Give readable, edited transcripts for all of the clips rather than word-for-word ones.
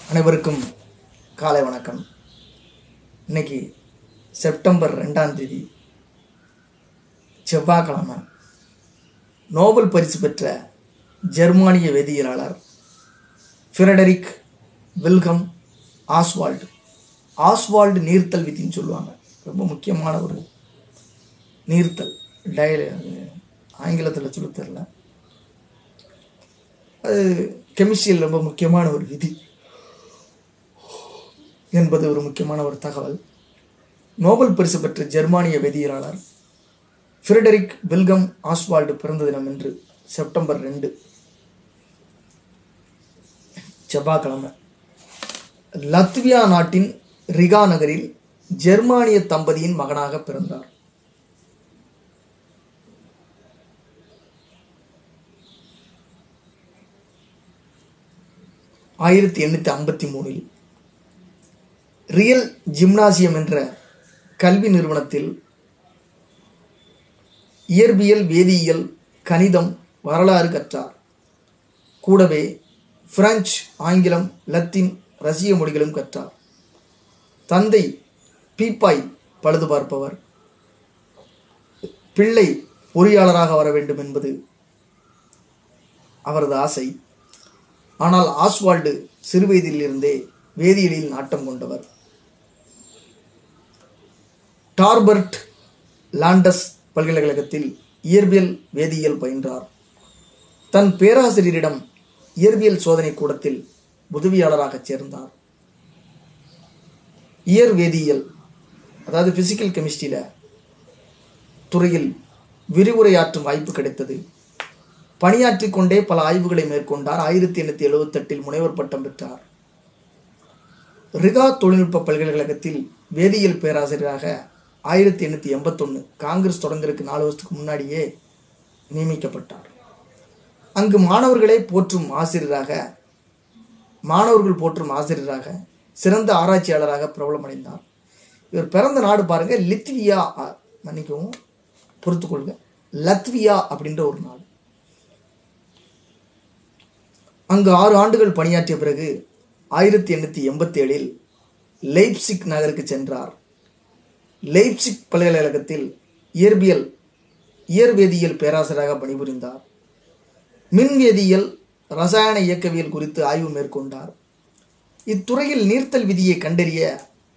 அனைவருக்கும் காலை வணக்கம். இன்னைக்கு செப்டம்பர் 2ஆம் தேதி செவ்வாய்க்கிழமை. நோபல் பரிசு பெற்ற ஜெர்மானிய வேதியியலாளர் ஃபிரெடரிக் வில்ஹெல்ம் ஆஸ்வால்டு நீர்த்தல் விதின்னு சொல்லுவாங்க. ரொம்ப முக்கியமான ஒரு நீர்த்தல் ஆங்கிலத்தில் சொல்ல தெரியல. அது கெமிஸ்ட்ரியில் ரொம்ப முக்கியமான ஒரு விதி என்பது ஒரு முக்கியமான ஒரு தகவல். நோபல் பரிசு பெற்ற ஜெர்மானிய வேதியியலாளர் ஃபிரெடரிக் வில்ஹெல்ம் ஆஸ்வால்டு பிறந்த தினம் என்று செப்டம்பர் 2 செவ்வாய்க்கிழமை. லத்வியா நாட்டின் ரிகா நகரில் ஜெர்மானிய தம்பதியின் மகனாக பிறந்தார். ஆயிரத்தி 1853 ரியல் ஜிம்னாசியம் என்ற கல்வி நிறுவனத்தில் இயற்பியல், வேதியியல், கணிதம், வரலாறு கற்றார். கூடவே பிரெஞ்சு, ஆங்கிலம், லத்தீன், ரஷ்ய மொழிகளும் கற்றார். தந்தை பீப்பாய் பழுது பார்ப்பவர். பிள்ளை பொறியாளராக வர வேண்டும் என்பது அவரது ஆசை. ஆனால் ஆஸ்வால்டு சிறுவயதிலிருந்தே வேதியியலில் நாட்டம் கொண்டவர். டார்பர்ட் லாண்டஸ் பல்கலைக்கழகத்தில் இயற்பியல், வேதியியல் பயின்றார். தன் பேராசிரியரிடம் இயற்பியல் சோதனை கூடத்தில் உதவியாளராக சேர்ந்தார். இயற் வேதியியல், அதாவது பிசிக்கல் கெமிஸ்ட்ரியில துறையில் விரிவுரையாற்றும் வாய்ப்பு கிடைத்தது. பணியாற்றிக் கொண்டே பல ஆய்வுகளை மேற்கொண்டார். 1878 முனைவர் பட்டம் பெற்றார். ரிகா தொழில்நுட்ப பல்கலைக்கழகத்தில் வேதியியல் பேராசிரியராக 1881 காங்கிரஸ் தொடங்குறதுக்கு 4 வருஷத்துக்கு முன்னாடியே நியமிக்கப்பட்டார். அங்கு மாணவர்கள் போற்றும் ஆசிரியராக சிறந்த ஆராய்ச்சியாளராக பிரபலமடைந்தார். இவர் பிறந்த நாடு பாருங்க, லித்வியா, மன்னிக்கவும் பொறுத்துக்கொள்க, லத்வியா அப்படின்ற ஒரு நாடு. அங்கு 6 ஆண்டுகள் பணியாற்றிய பிறகு 1887 லெய்ப்சிக் நகருக்கு சென்றார். லெய்ப்சிக் பல்கலைக்கழகத்தில் இயற்வேதியியல் பேராசிரியராக பணிபுரிந்தார். மின்வேதியியல், ரசாயன இயக்கவியல் குறித்து ஆய்வு மேற்கொண்டார். இத்துறையில் நீர்த்தல் விதியை கண்டறிய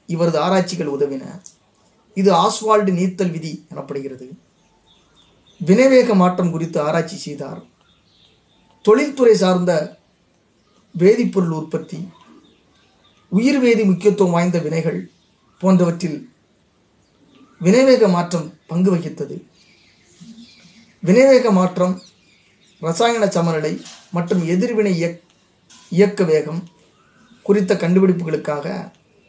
இவரது ஆராய்ச்சிகள் உதவின. இது ஆஸ்வால்டு நீர்த்தல் விதி எனப்படுகிறது. வினைவேக மாற்றம் குறித்து ஆராய்ச்சி செய்தார். தொழில்துறை சார்ந்த வேதிப்பொருள் உற்பத்தி, உயிர்வேதி முக்கியத்துவம் வாய்ந்த வினைகள் போன்றவற்றில் வினைவேக மாற்றம் பங்கு வகித்தது. வினைவேக மாற்றம், ரசாயன சமநிலை மற்றும் எதிர்வினை இயக்க வேகம் குறித்த கண்டுபிடிப்புகளுக்காக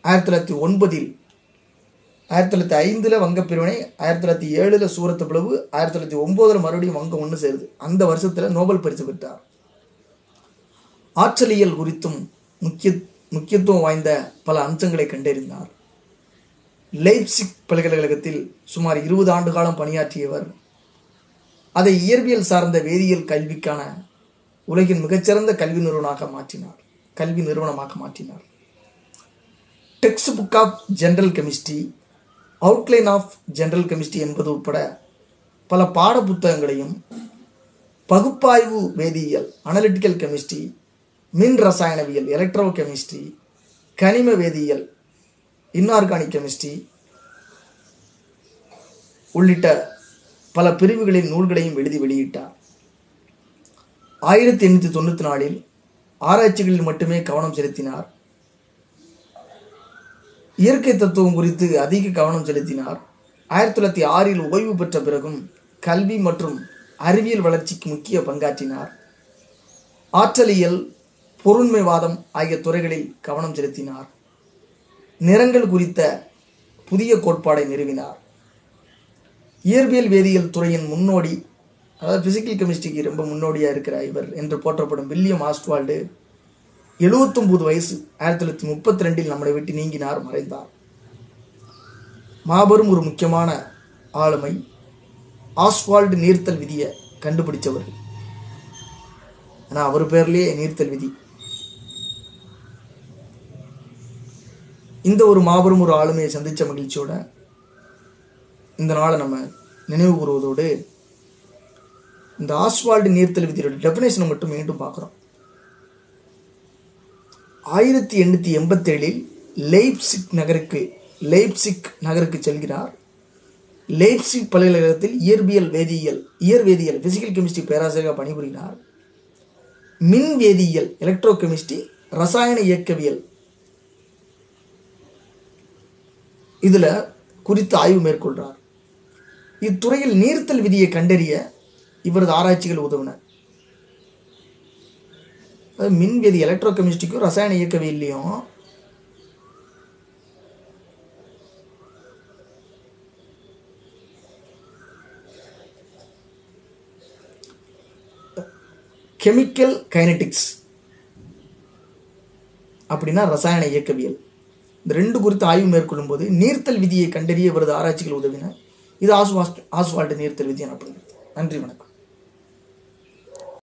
1905 வங்கப்பிரிவினை, 1907 சூரத்து பிளவு, 1909 மறுபடியும் வங்கம் ஒன்று சேருது. அந்த வருஷத்துல நோபல் பரிசு பெற்றார். ஆற்றலியல் குறித்தும் முக்கியத்துவம் வாய்ந்த பல அம்சங்களை கண்டறிந்தார். லெய்ப்சிக் பல்கலைக்கழகத்தில் சுமார் 20 ஆண்டு காலம் பணியாற்றியவர் அதை இயற்பியல் சார்ந்த வேதியியல் கல்விக்கான உலகின் மிகச்சிறந்த கல்வி நிறுவனமாக மாற்றினார். Textbook of general chemistry, outline of general chemistry என்பது உட்பட பல பாட புத்தகங்களையும் பகுப்பாய்வு வேதியியல், அனலிட்டிக்கல் கெமிஸ்ட்ரி, மின் ரசாயனவியல், எலக்ட்ரோ கெமிஸ்ட்ரி, கனிம வேதியியல், இன்ஆர்கானிக் கெமிஸ்ட்ரி உள்ளிட்ட பல பிரிவுகளின் நூல்களையும் எழுதி வெளியிட்டார். 1894 ஆராய்ச்சிகளில் மட்டுமே கவனம் செலுத்தினார். இயற்கை தத்துவம் குறித்து அதிக கவனம் செலுத்தினார். 1906 ஓய்வு பெற்ற பிறகும் கல்வி மற்றும் அறிவியல் வளர்ச்சிக்கு முக்கிய பங்காற்றினார். ஆற்றலியல், பொருண்மைவாதம் ஆகிய துறைகளில் கவனம் செலுத்தினார். நிறங்கள் குறித்த புதிய கோட்பாடை நிறுவினார். இயற்பியல் வேதியியல் துறையின் முன்னோடி, அதாவது பிசிக்கல் கெமிஸ்ட்ரிக்கு ரொம்ப முன்னோடியாக இருக்கிற இவர் என்று போற்றப்படும் வில்லியம் ஆஸ்வால்டு 79 வயசு 1932 நம்மளை விட்டு நீங்கினார், மறைந்தார். மாபெரும் ஒரு முக்கியமான ஆளுமை. ஆஸ்வால்டு நீர்த்தல் விதியை கண்டுபிடிச்சவர். ஆனால் அவர் பேர்லேயே நீர்த்தல் விதி. இந்த ஒரு மாபெரும் ஒரு ஆளுமையை சந்தித்த மகிழ்ச்சியோட இந்த நாளை நம்ம நினைவு கூறுவதோடு இந்த ஆஸ்வால்டு நீர்த்தல் விதியோட டெஃபினேஷனை மட்டும் மீண்டும் பார்க்குறோம். 1887 லெய்ப்சிக் நகருக்கு செல்கிறார். லெய்ப்சிக் பல்கலைக்கழகத்தில் இயற்பியல் வேதியியல் பிசிக்கல் கெமிஸ்ட்ரி பேராசிரியராக பணிபுரிகிறார். மின் வேதியியல் எலக்ட்ரோ கெமிஸ்ட்ரி ரசாயன இயக்கவியல் இதுல குறித்து ஆய்வு மேற்கொள்றார். இத்துறையில் நீர்த்தல் விதியை கண்டறிய இவரது ஆராய்ச்சிகள் உதவின. மின்வேதி எலக்ட்ரோ கெமிஸ்ட்ரிக்கும் ரசாயன இயக்கவியல்லையும் கெமிக்கல் கைனடிக்ஸ் அப்படின்னா ரசாயன இயக்கவியல், இந்த ரெண்டு குறித்து ஆய்வு மேற்கொள்ளும் போது நீர்த்தல் விதியை கண்டறிய இவரது ஆராய்ச்சிகள் உதவின. இது ஆஸ்வால்டு நீர்த்தல் விதி எனப்படுகிறது. நன்றி, வணக்கம்.